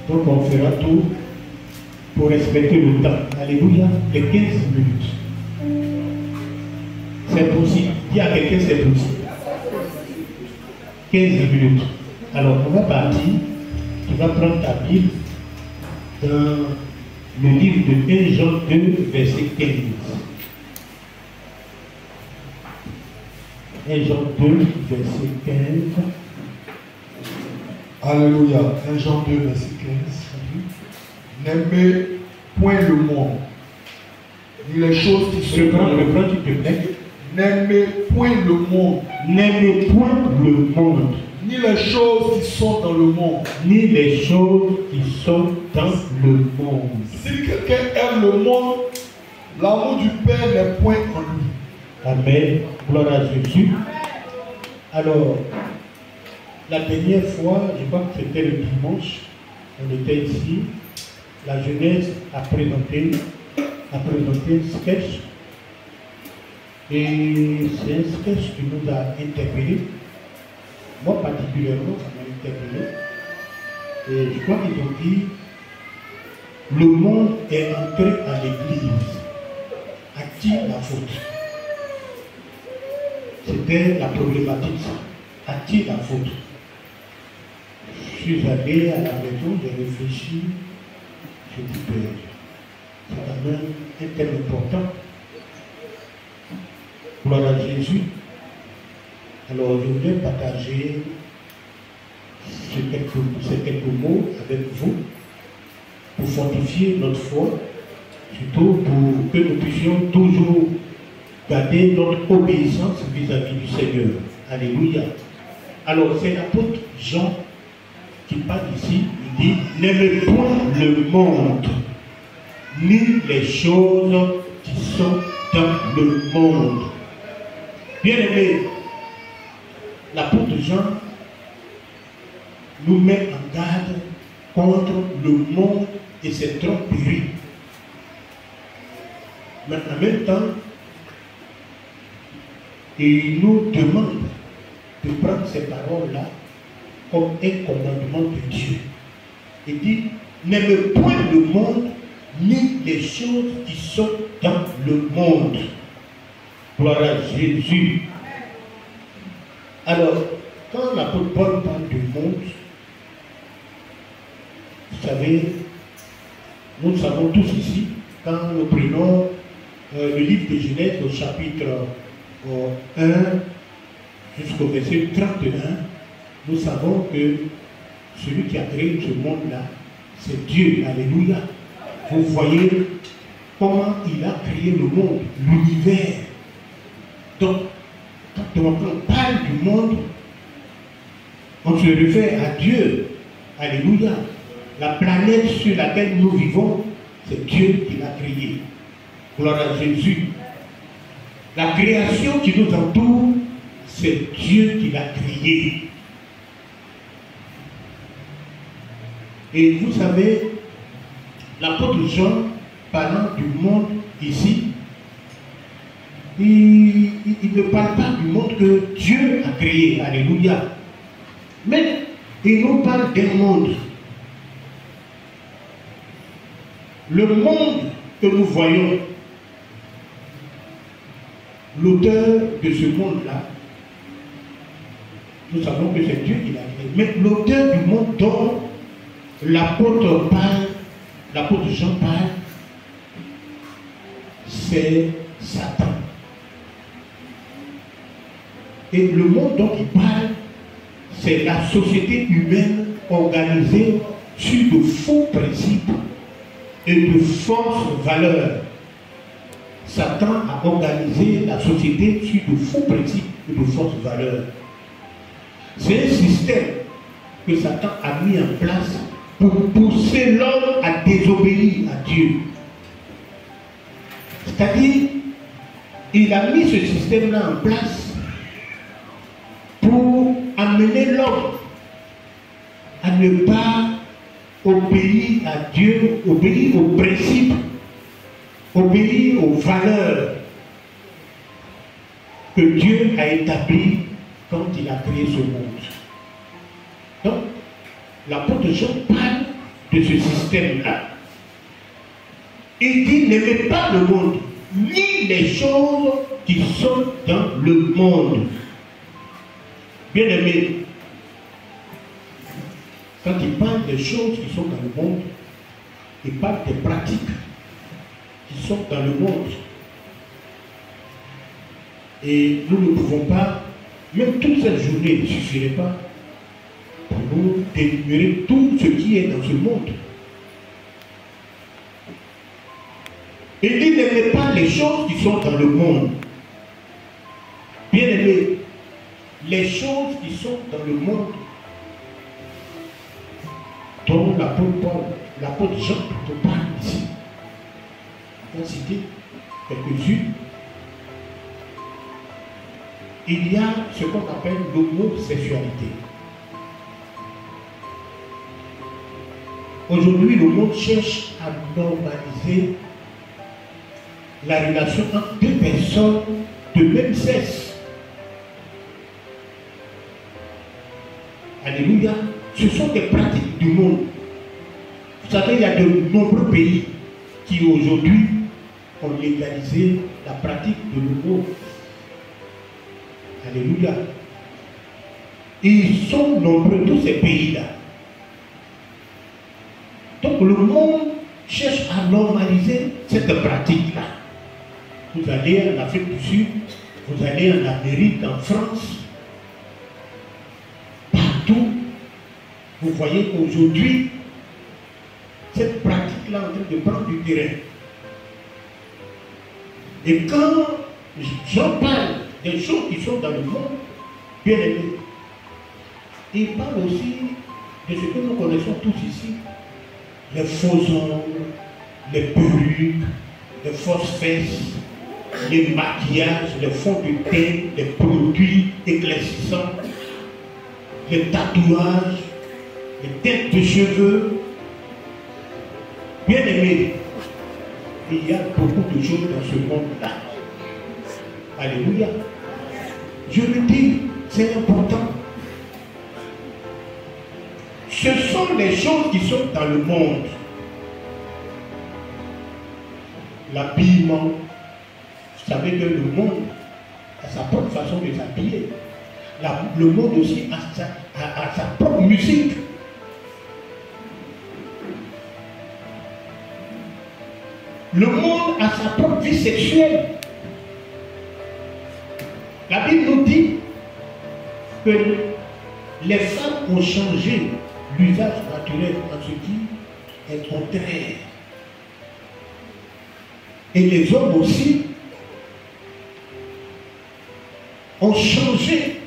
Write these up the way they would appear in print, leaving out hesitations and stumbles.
Donc on fera tout pour respecter le temps. Alléluia, les 15 minutes. C'est possible. Dis à quelqu'un c'est possible. 15 minutes. Alors on va partir. Tu vas prendre ta Bible dans le livre de 1 Jean 2, verset 15. 1 Jean 2, verset 15. Alléluia. 1 Jean 2, verset 15. N'aimez point le monde, ni les choses qui sont dans le monde. N'aimez point le monde. N'aimez point le monde. Ni les choses qui sont dans le monde. Ni les choses qui sont dans le monde. Si quelqu'un aime le monde, l'amour du Père n'est point en lui. Amen. Gloire à Jésus. Alors, la dernière fois, je crois que c'était le dimanche, on était ici. La jeunesse a présenté un sketch. Et c'est un sketch qui nous a interpellés. Moi particulièrement, ça m'a interpellé. Et je crois qu'ils ont dit, le monde est entré à l'église. À qui la faute? C'était la problématique. À qui la faute? Je suis allé à la maison, j'ai réfléchi. Je dis que c'est quand même un thème important. Gloire à Jésus. Alors je voulais partager ces quelques mots avec vous pour fortifier notre foi, surtout pour que nous puissions toujours garder notre obéissance vis-à-vis du Seigneur. Alléluia. Alors c'est l'apôtre Jean qui parle ici, il dit, n'aimez point le monde, ni les choses qui sont dans le monde. Bien-aimé, l'apôtre Jean nous met en garde contre le monde et ses tromperies. Mais en même temps, il nous demande de prendre ces paroles-là comme un commandement de Dieu. Il dit, n'aimez point le monde, ni les choses qui sont dans le monde. Gloire à Jésus. Alors, quand l'apôtre Paul parle du monde, vous savez, nous savons tous ici, quand nous prenons le livre de Genèse au chapitre 1 jusqu'au verset 31, nous savons que celui qui a créé ce monde-là, c'est Dieu. Alléluia. Vous voyez comment il a créé le monde, l'univers. Donc, quand on parle du monde, on se réfère à Dieu. Alléluia. La planète sur laquelle nous vivons, c'est Dieu qui l'a créée. Gloire à Jésus. La création qui nous entoure, c'est Dieu qui l'a créée. Et vous savez, l'apôtre Jean, parlant du monde ici, il ne parle pas du monde que Dieu a créé. Alléluia. Mais il nous parle d'un monde. Le monde que nous voyons, l'auteur de ce monde-là, nous savons que c'est Dieu qui l'a créé. Mais l'auteur du monde dont l'apôtre Jean parle, c'est Satan. Et le monde dont il parle, c'est la société humaine organisée sur de faux principes et de fausses valeurs. Satan a organisé la société sur de faux principes et de fausses valeurs. C'est un système que Satan a mis en place pour pousser l'homme à désobéir à Dieu. C'est-à-dire, il a mis ce système-là en place pour amener l'homme à ne pas obéir à Dieu, obéir aux principes, obéir aux valeurs que Dieu a établies quand il a créé ce monde. Donc, l'apôtre Jean parle de ce système-là. Il dit, n'aimez pas le monde, ni les choses qui sont dans le monde. Bien aimé, quand il parle des choses qui sont dans le monde, il parle des pratiques qui sont dans le monde. Et nous ne pouvons pas, même toute cette journée ne suffirait pas pour nous d'énumérer tout ce qui est dans ce monde. Il dit, n'aimez pas les choses qui sont dans le monde. Bien aimé, les choses qui sont dans le monde, dont l'apôtre Jean plutôt parle ici. On va citer quelques-unes. Il y a ce qu'on appelle l'homosexualité. Aujourd'hui, le monde cherche à normaliser la relation entre deux personnes de même sexe. Alléluia. Ce sont des pratiques du monde. Vous savez, il y a de nombreux pays qui aujourd'hui ont légalisé la pratique de l'homo. Alléluia. Ils sont nombreux, tous ces pays-là. Donc le monde cherche à normaliser cette pratique-là. Vous allez en Afrique du Sud, vous allez en Amérique, en France, partout. Vous voyez aujourd'hui cette pratique-là en train de prendre du terrain. Et quand j'en parle des choses qui sont dans le monde, bien aimé, il parle aussi de ce que nous connaissons tous ici, les faux ongles, les perruques, les fausses fesses, les maquillages, les fonds de teint, les produits éclaircissants, les tatouages, les teintes de cheveux. Bien aimé, il y a beaucoup de choses dans ce monde-là. Alléluia. Je le dis, c'est important. Ce sont les choses qui sont dans le monde. L'habillement. Vous savez que le monde a sa propre façon de s'habiller. Le monde aussi a sa propre musique. Le monde a sa propre vie sexuelle. La Bible nous dit que les femmes ont changé l'usage naturel en ce qui est contraire. Et les hommes aussi ont changé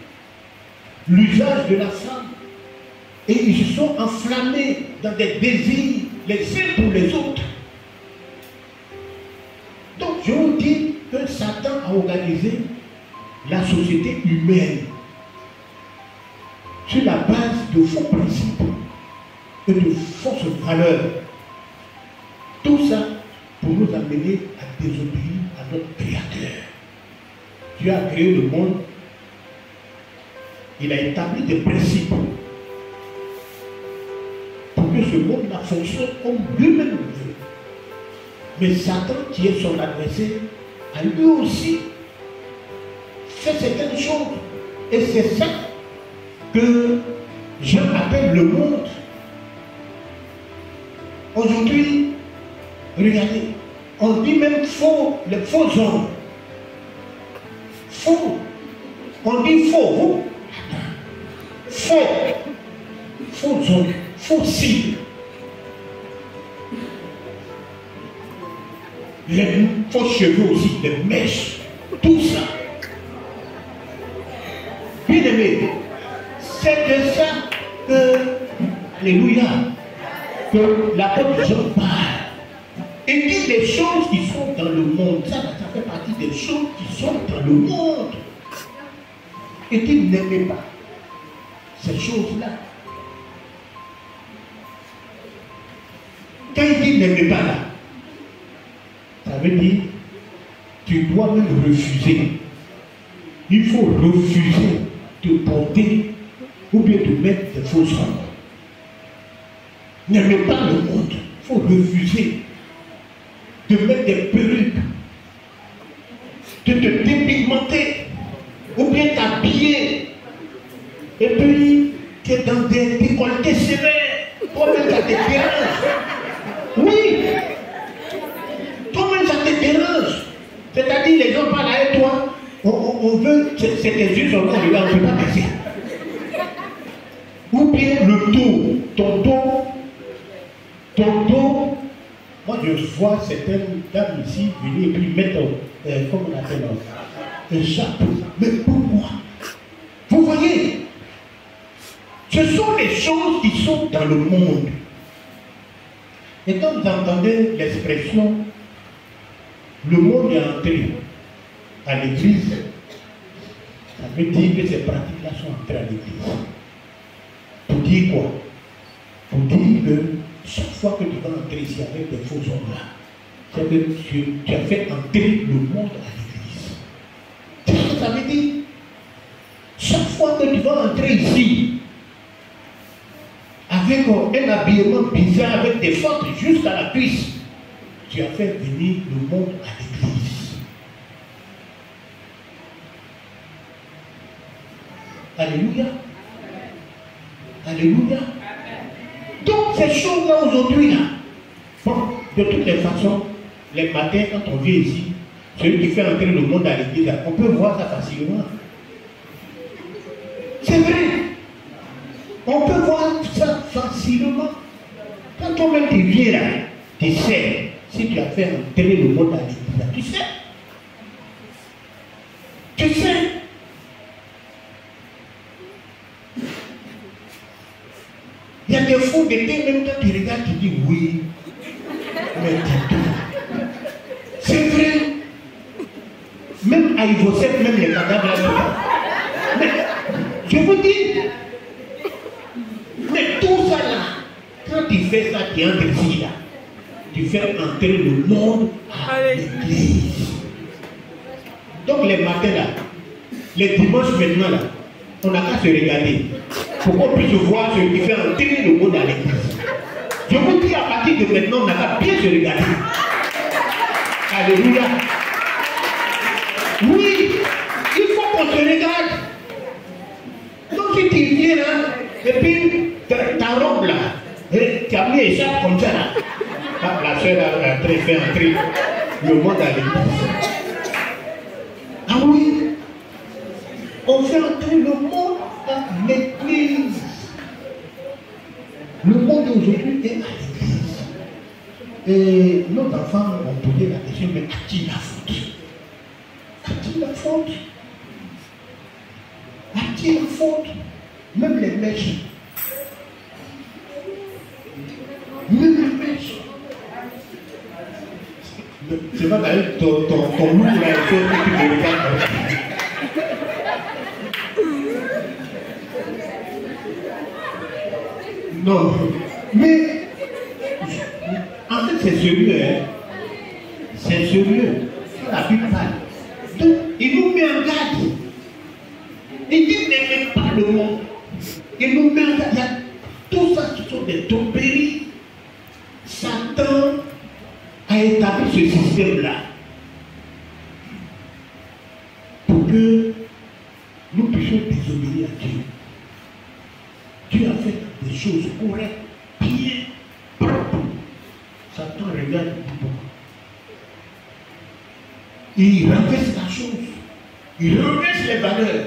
l'usage de la femme. Et ils se sont enflammés dans des désirs les uns pour les autres. Donc je vous dis que Satan a organisé la société humaine sur la base de faux principes et de fausses valeurs. Tout ça pour nous amener à désobéir à notre Créateur. Dieu a créé le monde, il a établi des principes pour que ce monde-là fonctionne comme lui-même le veut. Mais Satan, qui est son adversaire, a lui aussi fait certaines choses. Et c'est ça que Jean appelle le monde. Aujourd'hui, regardez, on dit même faux, les faux hommes. Faux. On dit faux. Faux. Faux hommes. Faux signes. Les faux cheveux aussi, les mèches. Tout ça. Bien aimé, c'est de ça que, alléluia, que l'apôtre Jean parle. Il dit les choses qui sont dans le monde. Ça fait partie des choses qui sont dans le monde. Et qu'il n'aimait pas ces choses-là. Quand il dit n'aimait pas là, ça veut dire tu dois même refuser. Il faut refuser de porter ou bien de mettre des faux ongles. N'aimez pas le monde. Il faut refuser de mettre des perruques, de te dépigmenter, ou bien t'habiller. Et puis, tu es dans des décolletés sévères. Toi-même, ça te dérange. Oui. Toi-même, ça te dérange. C'est-à-dire, les gens parlent avec toi. On veut, c'est tes yeux sur le regard, on ne peut pas passer. Ou bien le dos, ton dos. Moi, je vois certaines dames ici venir et puis mettre, comment on appelle, un chapeau. Mais pourquoi? Vous voyez, ce sont les choses qui sont dans le monde. Et quand vous entendez l'expression, le monde est entré à l'église, ça veut dire que ces pratiques-là sont entrées à l'église. Pour dire quoi? Pour dire que chaque fois que tu vas entrer ici avec des faux hommes-là, c'est que tu as fait entrer le monde à l'église. C'est ce que ça veut dire. Chaque fois que tu vas entrer ici, avec un habillement bizarre, avec des fentes jusqu'à la cuisse, tu as fait venir le monde à l'église. Alléluia. Alléluia. Donc ces choses-là aujourd'hui, là, bon, de toutes les façons, les matins, quand on vient ici, celui qui fait entrer le monde à l'église, on peut voir ça facilement. C'est vrai. On peut voir ça facilement. Quand toi-même tu viens là, tu sais, si tu as fait entrer le monde à l'église, tu sais. Tu sais. Il y a des fous d'été, même quand tu regardes, tu dis oui, mais dis-toi. C'est vrai. Même à Ivosette, même les cadavres là. Mais je vous dis, mais tout ça là, quand tu fais ça, tu entres ici là, tu fais entrer le monde à l'église. Donc les matins là, les dimanches maintenant là, on n'a qu'à se regarder pour qu'on puisse voir ce qui fait entrer le monde à l'église. Je vous dis à partir de maintenant, on n'a qu'à bien se regarder. Alléluia. Oui, il faut qu'on se regarde. Donc si tu viens là, et puis ta robe là, tu as mis échappe comme ça là. La soeur a fait entrer le monde à l'église. Ah oui, on fait entrer le monde à l'église. Le monde aujourd'hui est à l'église. Et nos enfants ont posé la question, mais a-t-il la faute? A-t-il la faute? A-t-il la faute? Même les mèches. Même les mèches. C'est pas d'ailleurs ton loup là, il faut que tu le regardes. Non, mais en fait c'est sérieux, hein. C'est sérieux. La Bible parle. Donc il nous met en garde. Il dit n'aimez pas le monde. Il nous met en garde. Tout ça, ce sont des tromperies. Satan a établi ce système-là pour que nous puissions désobéir à Dieu. Dieu a fait des choses correctes, bien, propres. Satan regarde du bon. Il renverse la chose. Il renverse les valeurs.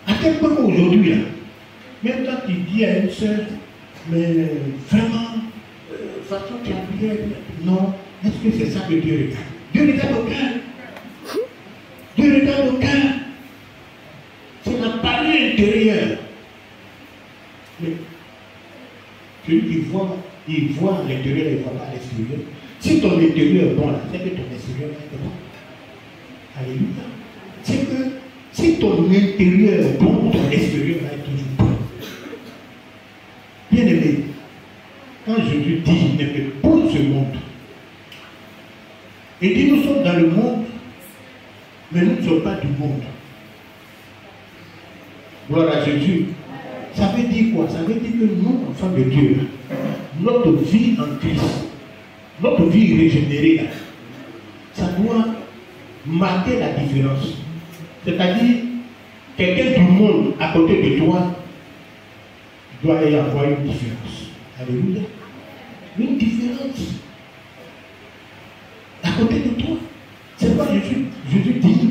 À quel point aujourd'hui, là, même quand tu dis à une soeur, mais vraiment, façon tu as bien, non, est-ce que c'est ça que Dieu regarde? Dieu regarde au cœur. Dieu regarde au cœur. C'est la parole intérieure. Mais celui qui voit, il voit l'intérieur, il ne voit pas l'extérieur. Si ton intérieur est bon, c'est que ton extérieur est bon. Alléluia. C'est que si ton intérieur est bon, ton extérieur va être toujours bon. Bien aimé, quand Jésus dit n'aimez pas ce monde, il dit nous sommes dans le monde, mais nous ne sommes pas du monde. Gloire à Jésus. Ça veut dire quoi? Ça veut dire que nous, enfants de Dieu, notre vie en Christ, notre vie régénérée, là, ça doit marquer la différence. C'est-à-dire, quelqu'un du monde à côté de toi doit y avoir une différence. Alléluia. Une différence. À côté de toi. C'est pourquoi Jésus dit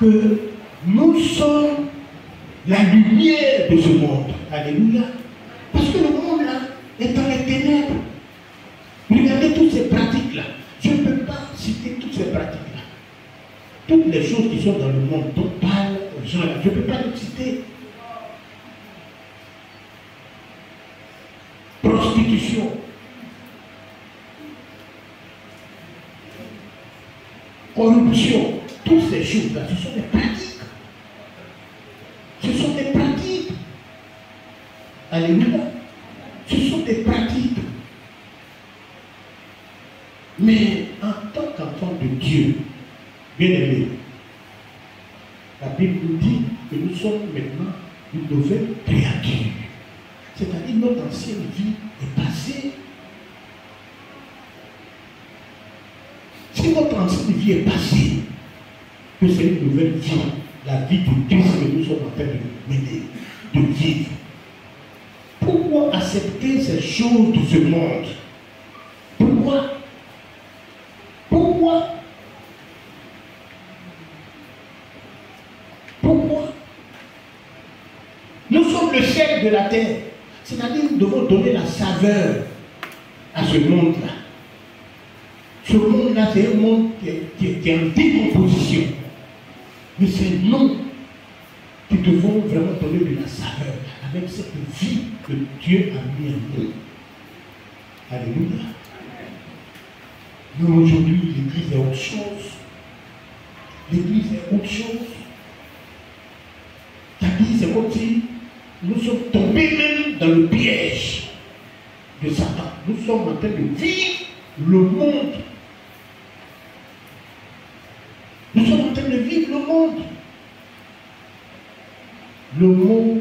que nous sommes la lumière de ce monde. Alléluia. Parce que le monde là est dans les ténèbres. Regardez toutes ces pratiques-là. Je ne peux pas citer toutes ces pratiques-là. Toutes les choses qui sont dans le monde dont parlent les gens là, je ne peux pas les citer. Prostitution. Corruption. Toutes ces choses-là, ce sont des pratiques. Ce sont des pratiques. Alléluia. Ce sont des pratiques. Mais en tant qu'enfant de Dieu, bien aimé, la Bible nous dit que nous sommes maintenant une nouvelle créature. C'est-à-dire notre ancienne vie est passée. Si notre ancienne vie est passée, que c'est une nouvelle vie, la vie de Christ que nous sommes en train de mener, de vivre. Pourquoi accepter ces choses de ce monde? Pourquoi? Pourquoi? Pourquoi? Nous sommes le ciel de la terre. C'est-à-dire nous devons donner la saveur à ce monde-là. Ce monde-là, c'est un monde qui est en décomposition. Mais c'est nous qui devons vraiment donner de la saveur avec cette vie que Dieu a mis en nous. Alléluia. Mais aujourd'hui, l'Église est autre chose. L'Église est autre chose. C'est-à-dire, c'est comme si nous sommes tombés même dans le piège de Satan. Nous sommes en train de vivre le monde. Nous sommes en train de vivre le monde. Le monde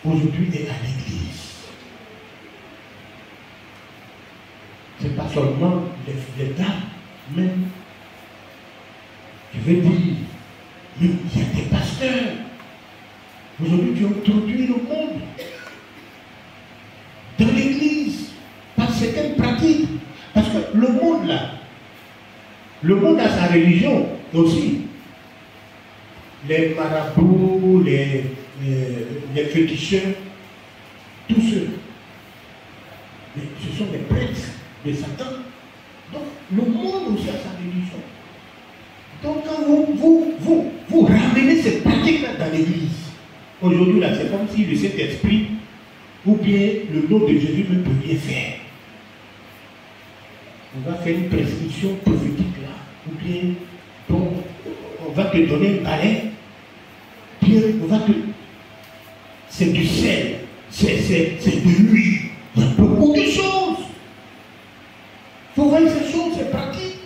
aujourd'hui est à l'église. Ce n'est pas seulement les dames, même, je vais dire, il y a des pasteurs. Aujourd'hui, qui ont introduit le monde dans l'église par certaines pratiques. Parce que le monde là, le monde a sa religion aussi. Les marabouts, les féticheurs, tous ceux. Mais ce sont des prêtres de Satan. Donc le monde aussi a sa religion. Donc quand vous ramenez ces pratiques-là dans l'église, aujourd'hui là, c'est comme si le Saint-Esprit ou bien le nom de Jésus ne peut rien faire. On va faire une prescription prophétique là, ou bien bon, on va te donner un balai, bien on va te... C'est du sel, c'est de l'huile, il y a beaucoup de choses. Vous voyez ces choses, c'est pratique.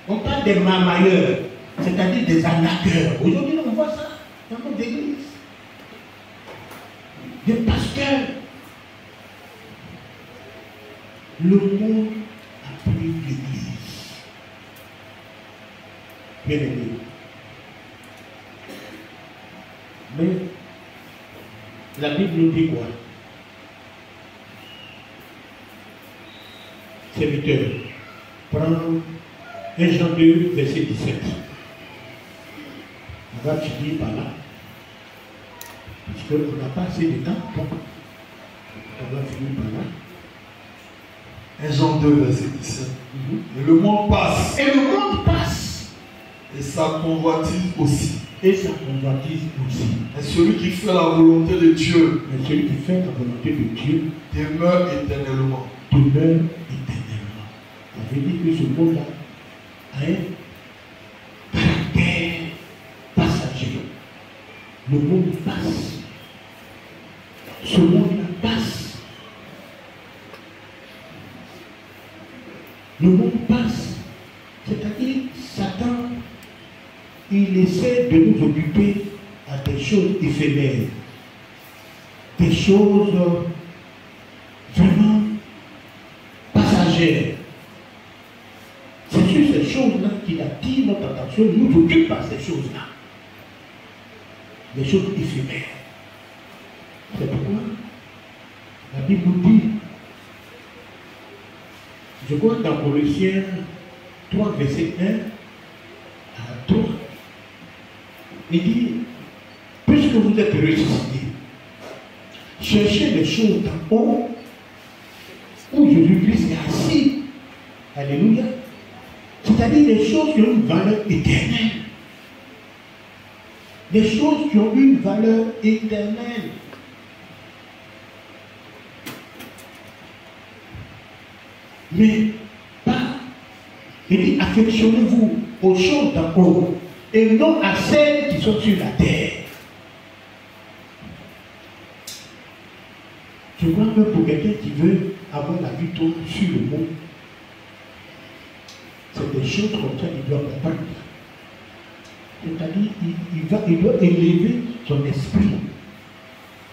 On parle des marmailleurs, c'est-à-dire des arnaqueurs. Aujourd'hui on voit ça dans notre église. Des pasteurs. Le monde a pris l'église. Bien aimé. Mais la Bible nous dit quoi? Serviteur, prends 1 Jean 2, verset 17. On va finir par là. Parce qu'on n'a pas assez de temps. Donc, on va finir par là. 1 Jean 2, verset 17. Et le monde passe. Et le monde passe. Et sa convoitise aussi. Et sa convoitise aussi. Et celui qui fait la volonté de Dieu. Mais celui qui fait la volonté de Dieu demeure éternellement. Demeure éternellement. Ça veut dire que ce monde-là a un caractère passager. Le monde passe. Ce monde-là passe. Le monde passe. C'est-à-dire, Satan, il essaie de nous occuper à des choses éphémères. des choses vraiment passagères. C'est sur ces choses-là qu'il attire notre attention, nous occupe par ces choses-là. Des choses éphémères. C'est pourquoi la Bible nous dit, je crois dans Colossiens 3, verset 1 à 3, il dit, puisque vous êtes ressuscités, cherchez les choses d'en haut où Jésus-Christ est assis. Alléluia. C'est-à-dire les choses qui ont une valeur éternelle. Des choses qui ont une valeur éternelle. Mais pas, il dit, affectionnez-vous aux choses d'en haut et non à celles qui sont sur la terre. Je crois que pour quelqu'un qui veut avoir la victoire sur le monde, c'est des choses comme ça qu'il doit comprendre. C'est-à-dire, il doit élever son esprit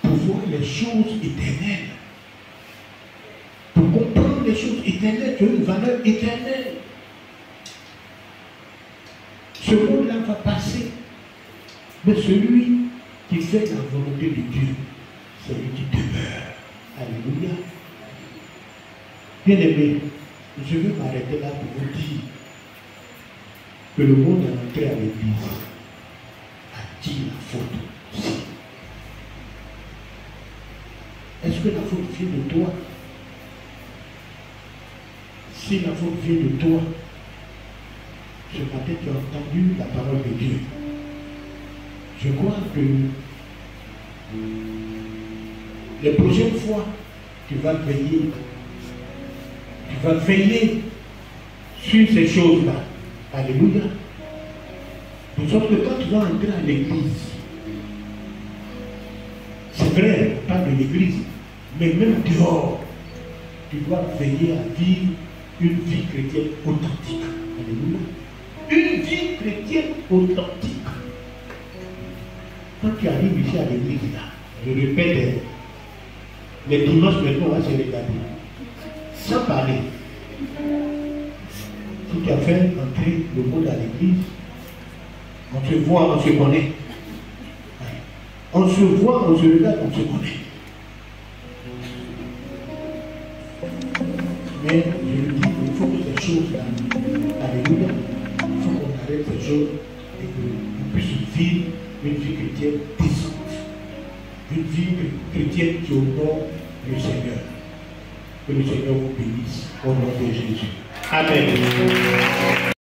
pour voir les choses éternelles. Pour comprendre les choses éternelles qui ont une valeur éternelle. Ce monde-là va passer. Mais celui qui fait la volonté de Dieu, c'est lui qui demeure. Alléluia. Bien aimé, je vais m'arrêter là pour vous dire que le monde est entré à l'église. À qui la faute aussi? Est-ce que la faute vient de toi? Si la faute vient de toi, ce matin tu as entendu la parole de Dieu. Je crois que les prochaines fois, tu vas veiller sur ces choses-là. Alléluia. De sorte que quand tu vas entrer à l'église, c'est vrai, pas de l'église, mais même dehors, tu dois veiller à vivre une vie chrétienne authentique. Alléluia. Une vie chrétienne authentique. Quand tu arrives ici à l'église, là, je répète, les dimanches maintenant, on va se regarder. Sans parler. Si tu as fait entrer le monde à l'église, on se voit, on se connaît. On se voit, on se regarde, on se connaît. Mais je le dis, il faut que ces choses-là, alléluia, il faut qu'on arrête ces choses et qu'on puisse vivre une vie chrétienne décente. Une vie chrétienne qui honore le Seigneur. Que le Seigneur vous bénisse au nom de Jésus. Amen.